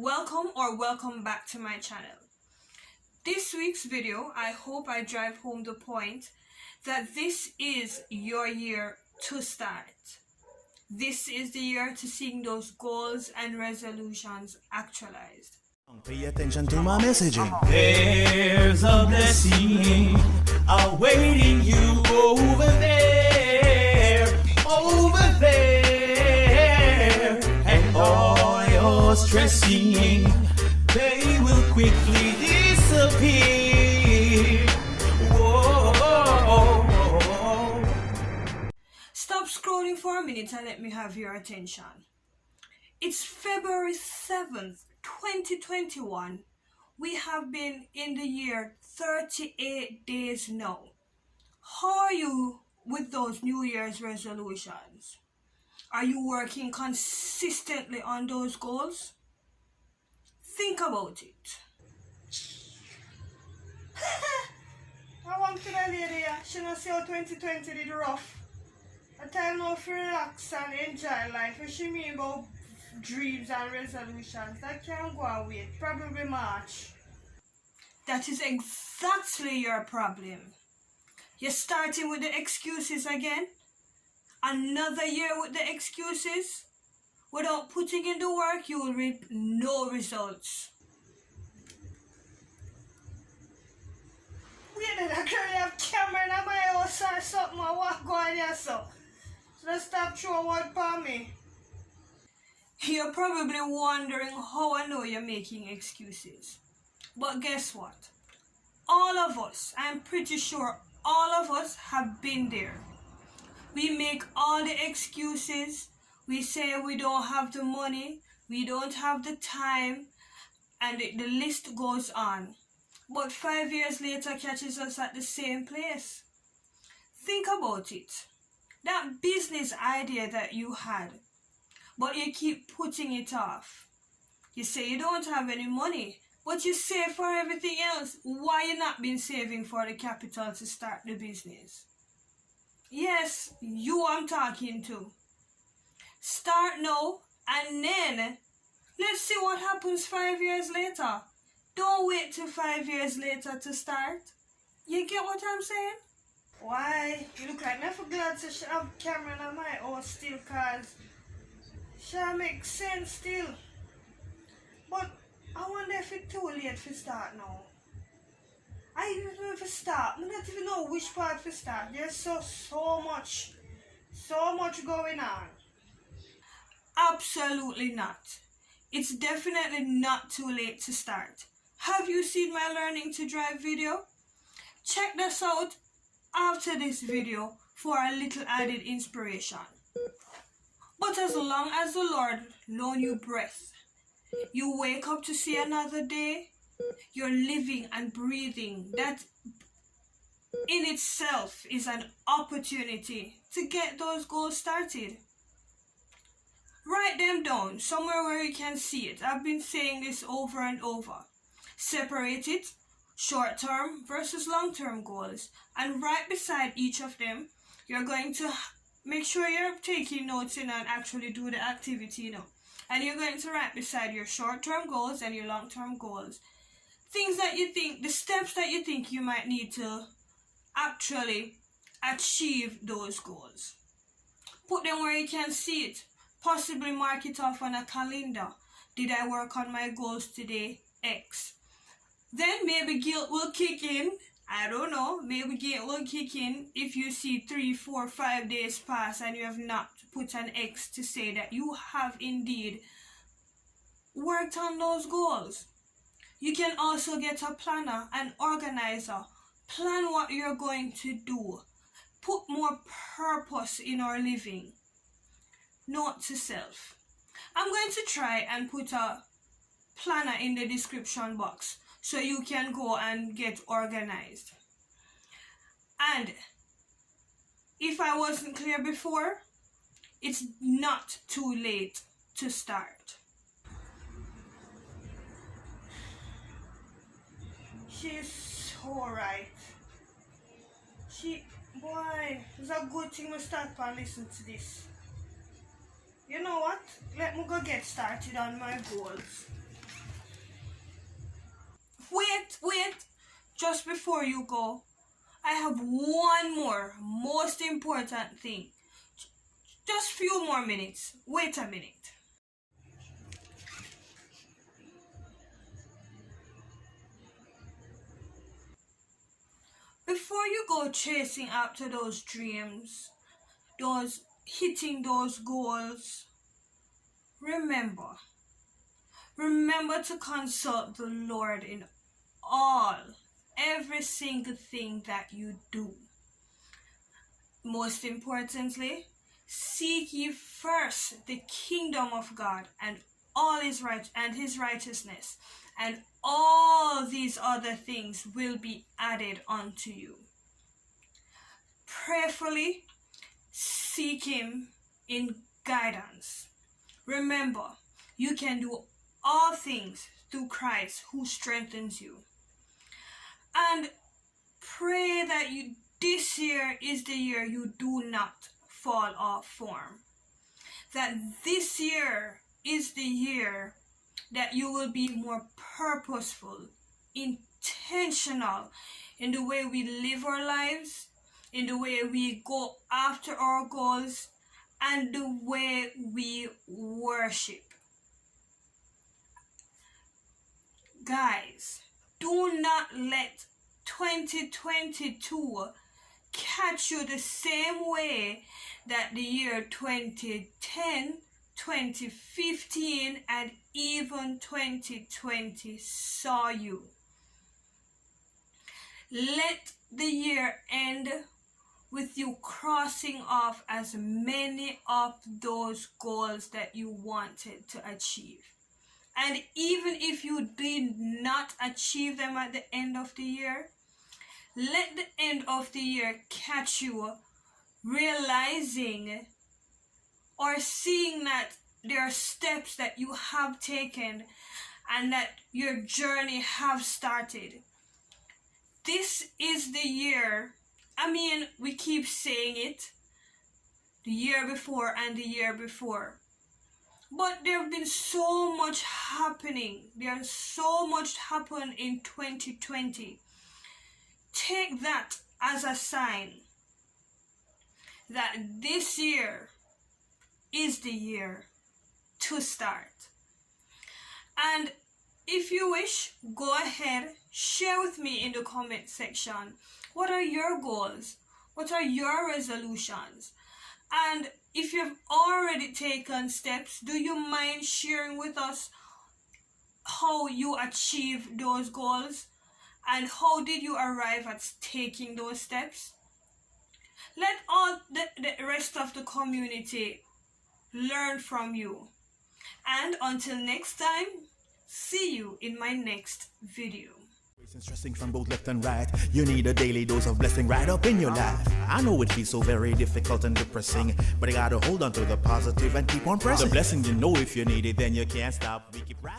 Welcome back to my channel. This week's video, I hope I drive home the point that this is your year to start. This is the year to seeing those goals and resolutions actualized. Pay attention to my messaging. There's a blessing awaiting you over there, and all your stressing, they will quickly disappear. Whoa. Stop scrolling for a minute and let me have your attention. It's February 7th, 2021. We have been in the year 38 days now. How are you with those New Year's resolutions? Are you working consistently on those goals? Think about it. I want to the lady, she not see how 2020 did rough. A time now to relax and enjoy life. What she mean about dreams and resolutions? That can't go away. Probably March. That is exactly your problem. You're starting with the excuses again. Another year with the excuses. Without putting in the work, you will reap no results. Wait, I can't have camera in my house or something. What going here, so? So let's stop showing what for me. You're probably wondering how I know you're making excuses. But guess what? All of us, I'm pretty sure all of us have been there. We make all the excuses. We say we don't have the money, we don't have the time, and the list goes on. But 5 years later catches us at the same place. Think about it. That business idea that you had, but you keep putting it off. You say you don't have any money, but you save for everything else. Why you not been saving for the capital to start the business? Yes, you I'm talking to. Start now, and then let's see what happens 5 years later. Don't wait till 5 years later to start. You get what I'm saying? Why? You look like me for glad to she have camera in my house still, cause she make sense still. But I wonder if it's too late to start now. I even know if to start. I don't even know which part to start. There's so much going on. Absolutely not. It's definitely not too late to start. Have you seen my learning to drive video? Check this out after this video for a little added inspiration. But as long as the Lord loan you breath, you wake up to see another day, you're living and breathing. That in itself is an opportunity to get those goals started. Write them down somewhere where you can see it. I've been saying this over and over. Separate it, short-term versus long-term goals. And right beside each of them, you're going to make sure you're taking notes in and actually do the activity now. And you're going to write beside your short-term goals and your long-term goals. Things that you think, the steps that you think you might need to actually achieve those goals. Put them where you can see it. Possibly mark it off on a calendar. Did I work on my goals today? X. Then maybe guilt will kick in. I don't know. Maybe guilt will kick in if you see 3, 4, 5 days pass and you have not put an X to say that you have indeed worked on those goals. You can also get a planner, an organizer. Plan what you're going to do. Put more purpose in our living. Note to self. I'm going to try and put a planner in the description box so you can go and get organized. And if I wasn't clear before, it's not too late to start. She's so right. Boy, it's a good thing we start and listen to this. You know what? Let me go get started on my goals. just before you go, I have one more most important thing. Just few more minutes. Wait a minute. Before you go chasing after those dreams, hitting those goals, remember to consult the Lord in every single thing that you do. Most importantly, seek ye first the kingdom of God and all his righteousness, and all these other things will be added unto you. Prayerfully seek him in guidance. Remember, you can do all things through Christ who strengthens you. And pray that this year is the year you do not fall off form. That this year is the year that you will be more purposeful, intentional in the way we live our lives, in the way we go after our goals, and the way we worship. Guys, do not let 2022 catch you the same way that the year 2010, 2015, and even 2020 saw you. Let the year end with you crossing off as many of those goals that you wanted to achieve. And even if you did not achieve them at the end of the year, let the end of the year catch you realizing or seeing that there are steps that you have taken and that your journey have started. This is the year, we keep saying it, the year before and the year before. But there have been so much happening. There's so much happened in 2020. Take that as a sign that this year is the year to start. And if you wish, go ahead, share with me in the comment section. What are your goals? What are your resolutions? And if you've already taken steps, do you mind sharing with us how you achieved those goals? And how did you arrive at taking those steps? Let all the rest of the community learn from you. And until next time, see you in my next video. Stressing from both left and right, you need a daily dose of blessing right up in your life. I know it feels so very difficult and depressing, but you gotta hold on to the positive and keep on pressing. The blessing, you know, if you need it, then you can't stop. We keep rising.